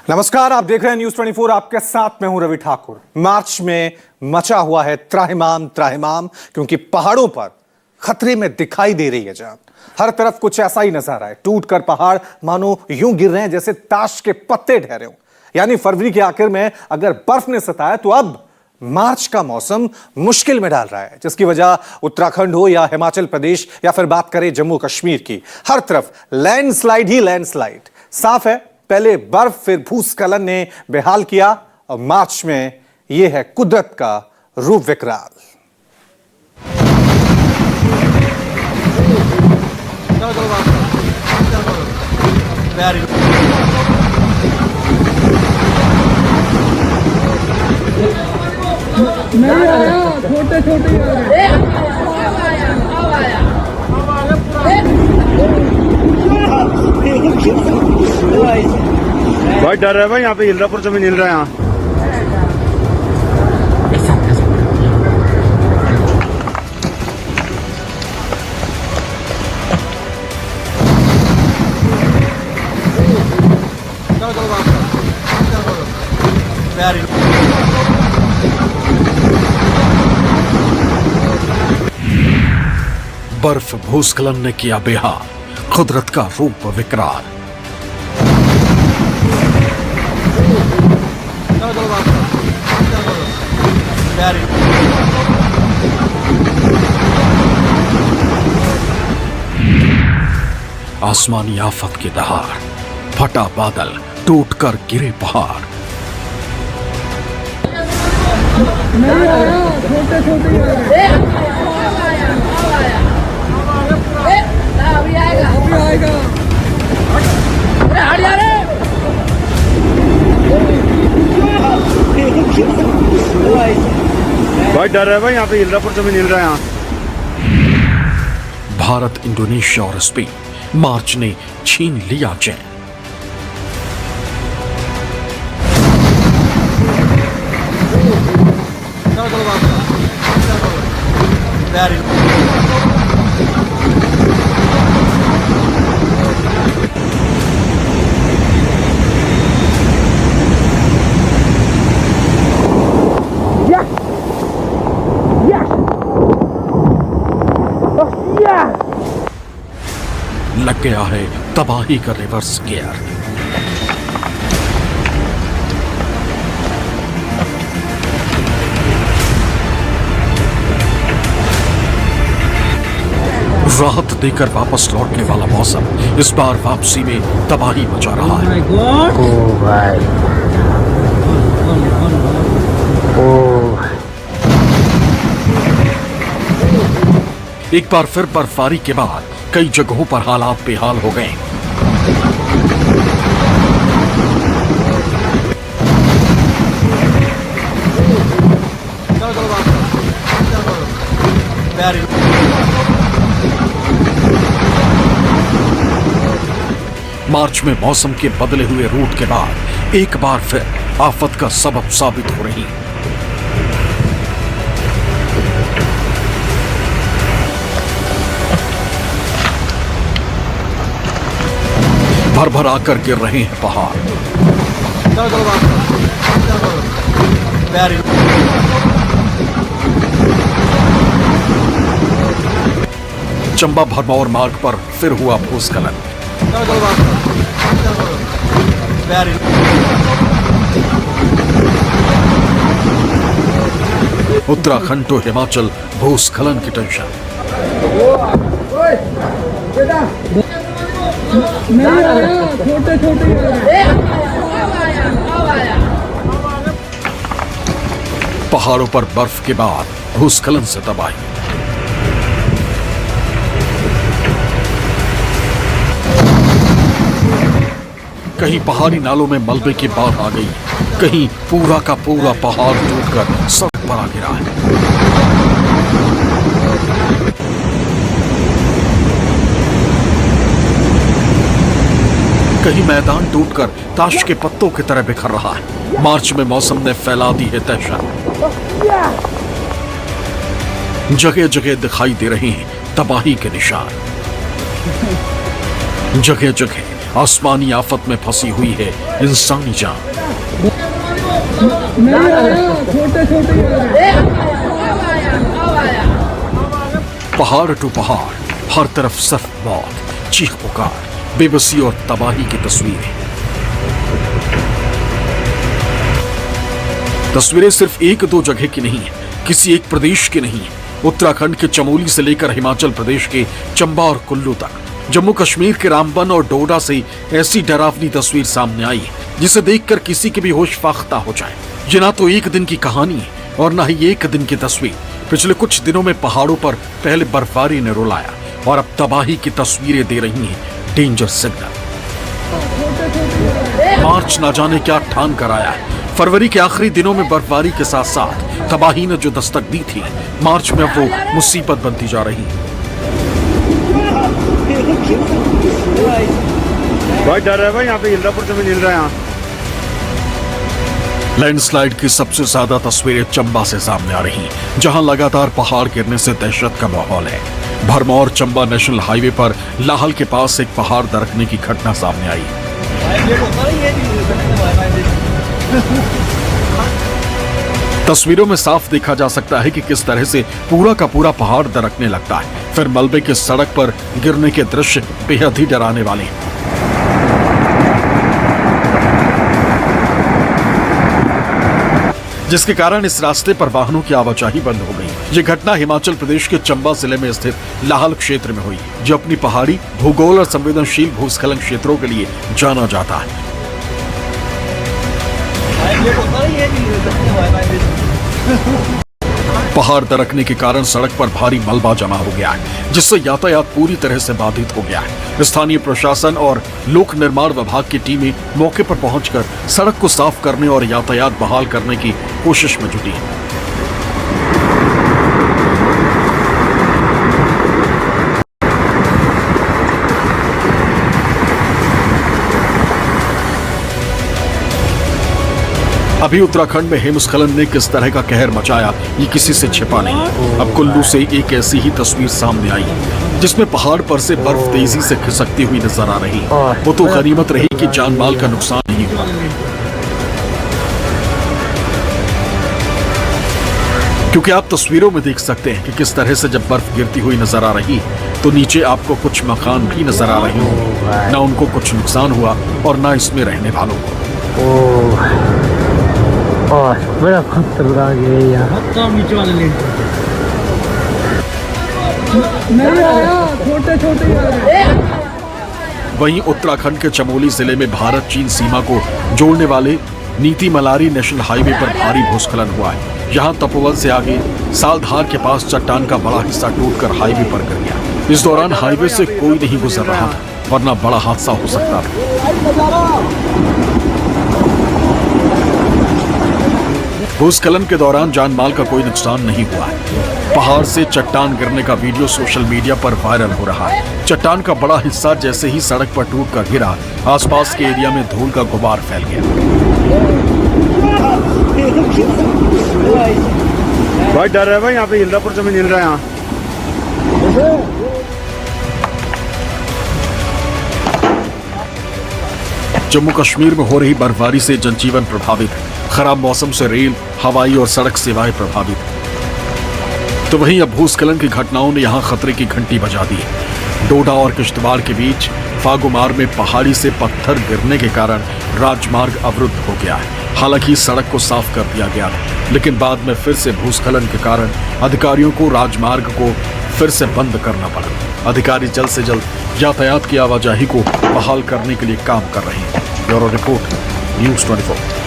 नमस्कार, आप देख रहे हैं न्यूज 24। आपके साथ मैं हूं रवि ठाकुर। मार्च में मचा हुआ है त्राहिमाम त्राहिमाम, क्योंकि पहाड़ों पर खतरे में दिखाई दे रही है जान। हर तरफ कुछ ऐसा ही नजर आए, टूटकर पहाड़ मानो यूं गिर रहे हैं जैसे ताश के पत्ते ठहरे हों। यानी फरवरी के आखिर में अगर बर्फ ने सताया तो अब मार्च का मौसम मुश्किल में डाल रहा है, जिसकी वजह उत्तराखंड हो या हिमाचल प्रदेश या फिर बात करें जम्मू कश्मीर की, हर तरफ लैंडस्लाइड ही लैंडस्लाइड। साफ है, पहले बर्फ फिर भूस्खलन ने बेहाल किया और मार्च में यह है कुदरत का रूप विकराल। नहीं आया, छोटे छोटे भाई डर है भाई, यहाँ पे हिल रहा, पर जमीन हिल रहा है यहाँ। बर्फ भूस्खलन ने किया बेहाल, कुदरत का रूप विकराल। आसमानी आफत की दहाड़, फटा बादल, टूटकर गिरे पहाड़। नहीं आया, छोटे छोटे अभी आएगा। भाई डर है भाई, यहाँ पे हिल रहा, पर जमीन हिल रहा है यहाँ। भारत, इंडोनेशिया और स्पेन, मार्च ने छीन लिया चैन। लग गया है तबाही का रिवर्स गियर। राहत देकर वापस लौटने वाला मौसम इस बार वापसी में तबाही मचा रहा है। एक बार फिर बर्फबारी के बाद कई जगहों पर हालात बेहाल हो गए। मार्च में मौसम के बदले हुए रूट के बाद एक बार फिर आफत का सबब साबित हो रही। भर आकर गिर रहे हैं पहाड़। चंबा भरमौर मार्ग पर फिर हुआ भूस्खलन। उत्तराखंड तो हिमाचल, भूस्खलन की टेंशन। नहीं आया, छोटे छोटे पहाड़ों पर बर्फ के बाद भूस्खलन से तबाही। कहीं पहाड़ी नालों में मलबे की बाढ़ आ गई, कहीं पूरा का पूरा पहाड़ टूटकर सड़क पर आ गिरा है। कहीं मैदान टूटकर ताश के पत्तों की तरह बिखर रहा है। मार्च में मौसम ने फैला दी है दहशत। जगह जगह दिखाई दे रहे हैं तबाही के निशान। जगह जगह आसमानी आफत में फंसी हुई है इंसानी जान। नहीं आया, छोटे छोटे ही आ रहे। पहाड़ टू पहाड़, हर तरफ सिर्फ मौत, चीख पुकार, बेबसी और तबाही की तस्वीरें। तस्वीरें सिर्फ एक दो जगह की नहीं है, किसी एक प्रदेश की नहीं है। उत्तराखंड के चमोली से लेकर हिमाचल प्रदेश के चंबा और कुल्लू तक, जम्मू कश्मीर के रामबन और डोडा से ऐसी डरावनी तस्वीर सामने आई है जिसे देखकर किसी के भी होश फाख्ता हो जाए। ये ना तो एक दिन की कहानी है और ना ही एक दिन की तस्वीर। पिछले कुछ दिनों में पहाड़ों पर पहले बर्फबारी ने रुलाया और अब तबाही की तस्वीरें दे रही हैं डेंजर सिग्नल। मार्च ना जाने क्या ठान कर आया है। फरवरी के आखिरी दिनों में बर्फबारी के साथ साथ तबाही ने जो दस्तक दी थी, मार्च में अब वो मुसीबत बनती जा रही है। भाई डर है भाई, यहाँ पे इंद्रापुर से भी मिल रहा है। यहाँ लैंडस्लाइड की सबसे ज्यादा तस्वीरें चंबा से सामने आ रही, जहां लगातार पहाड़ गिरने से दहशत का माहौल है। भरमौर चंबा नेशनल हाईवे पर लाहल के पास एक पहाड़ दरकने की घटना सामने आई। तस्वीरों में साफ देखा जा सकता है कि किस तरह से पूरा का पूरा पहाड़ दरकने लगता है। फिर मलबे के सड़क पर गिरने के दृश्य बेहद ही डराने वाले हैं। जिसके कारण इस रास्ते पर वाहनों की आवाजाही बंद हो गई। ये घटना हिमाचल प्रदेश के चंबा जिले में स्थित लाहल क्षेत्र में हुई, जो अपनी पहाड़ी भूगोल और संवेदनशील भूस्खलन क्षेत्रों के लिए जाना जाता है। पहाड़ दरकने के कारण सड़क पर भारी मलबा जमा हो गया है, जिससे यातायात पूरी तरह से बाधित हो गया है। स्थानीय प्रशासन और लोक निर्माण विभाग की टीमें मौके पर पहुंचकर सड़क को साफ करने और यातायात बहाल करने की कोशिश में जुटी है। अभी उत्तराखंड में हिमस्खलन ने किस तरह का कहर मचाया, ये किसी से छिपा नहीं। अब कुल्लू से एक ऐसी ही तस्वीर सामने आई, जिसमें पहाड़ पर से बर्फ तेजी से खिसकती हुई नजर आ रही। वो तो गनीमत रही कि जान माल का नुकसान नहीं हुआ। क्योंकि आप तस्वीरों में देख सकते हैं कि किस तरह से जब बर्फ गिरती हुई नजर आ रही तो नीचे आपको कुछ मकान भी नजर आ रहे होंगे। ना उनको कुछ नुकसान हुआ और ना इसमें रहने वालों को। बड़ा खतरनाक है यार। नहीं आया, छोटे छोटे ही आ रहे। वहीं उत्तराखंड के चमोली जिले में भारत चीन सीमा को जोड़ने वाले नीति मलारी नेशनल हाईवे पर भारी भूस्खलन हुआ है। यहाँ तपोवन से आगे सालधार के पास चट्टान का बड़ा हिस्सा टूटकर हाईवे पर गिर गया। इस दौरान हाईवे से कोई नहीं गुजर रहा था, वरना बड़ा हादसा हो सकता था। भूस्खलन के दौरान जान माल का कोई नुकसान नहीं हुआ है। पहाड़ से चट्टान गिरने का वीडियो सोशल मीडिया पर वायरल हो रहा है। चट्टान का बड़ा हिस्सा जैसे ही सड़क पर टूटकर गिरा, आसपास के एरिया में धूल का गुबार फैल गया। भाई डर है भाई, यहाँ पे इंद्रापुर से भी मिल रहा है। यहाँ जम्मू कश्मीर में हो रही बर्फबारी से जनजीवन प्रभावित है। खराब मौसम से रेल, हवाई और सड़क सेवाएं प्रभावित हैं। तो वहीं अब भूस्खलन की घटनाओं ने यहां खतरे की घंटी बजा दी है। डोडा और किश्तवाड़ के बीच फागुमार में पहाड़ी से पत्थर गिरने के कारण राजमार्ग अवरुद्ध हो गया है। हालांकि सड़क को साफ कर दिया गया था, लेकिन बाद में फिर से भूस्खलन के कारण अधिकारियों को राजमार्ग को फिर से बंद करना पड़ा। अधिकारी जल्द से जल्द यातायात की आवाजाही को बहाल करने के लिए काम कर रहे हैं। Bureau report, news 24।